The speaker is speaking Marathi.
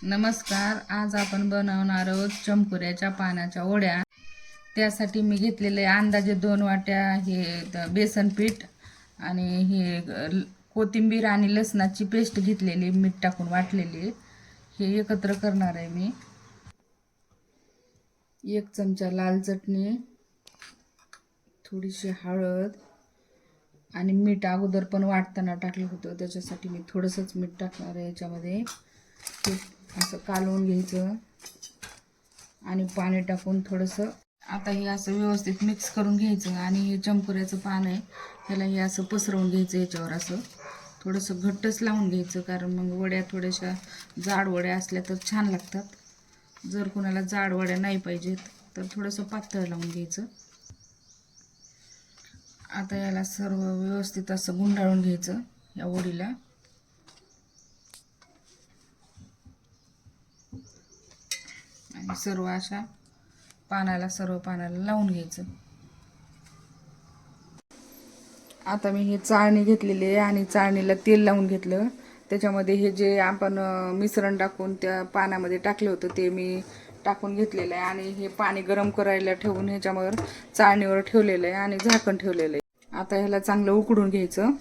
नमस्कार. आज आपण बनवणार आहोत चमकुऱ्याच्या पानाच्या वड्या. त्यासाठी मी घेतलेले अंदाजे 2 वाट्या हे बेसन पीठ आणि कोथिंबीर आणि लसणाची पेस्ट घेतलेली, मीठ टाकून वाटलेली. हे एकत्र करणार आहे मी. 1 चमचा लाल चटणी, थोडीशी हळद आणि मीठ अगोदर पण वाटताना टाकलं होतं, त्याच्यासाठी मी थोडंसंच मीठ टाकणार आहे याच्यामध्ये. हे असं कालवून घ्यायचं आणि पाणी टाकून थोडंसं. आता हे असं व्यवस्थित मिक्स करून घ्यायचं आणि हे चमकुऱ्याचं पान आहे ह्याला हे असं पसरवून घ्यायचं. याच्यावर असं थोडंसं घट्टच लावून घ्यायचं, कारण मग वड्या थोड्याशा जाड वड्या असल्या तर छान लागतात. जर कोणाला जाड वड्या नाही पाहिजेत तर थोडंसं पातळ लावून घ्यायचं. आता याला सर्व व्यवस्थित असं गुंडाळून घ्यायचं या वडीला. आणि सर्व पानाला लावून घ्यायचं. आता मी हे चाळणी घेतलेली आहे आणि चाळणीला तेल लावून घेतलं. त्याच्यामध्ये हे जे आपण मिश्रण टाकून त्या पानामध्ये टाकलं होतं ते मी टाकून घेतलेलं आहे आणि हे पाणी गरम करायला ठेवून ह्याच्यावर चाळणीवर ठेवलेलं आहे आणि झाकण ठेवलेलं आहे. आता ह्याला चांगलं उकडून घ्यायचं.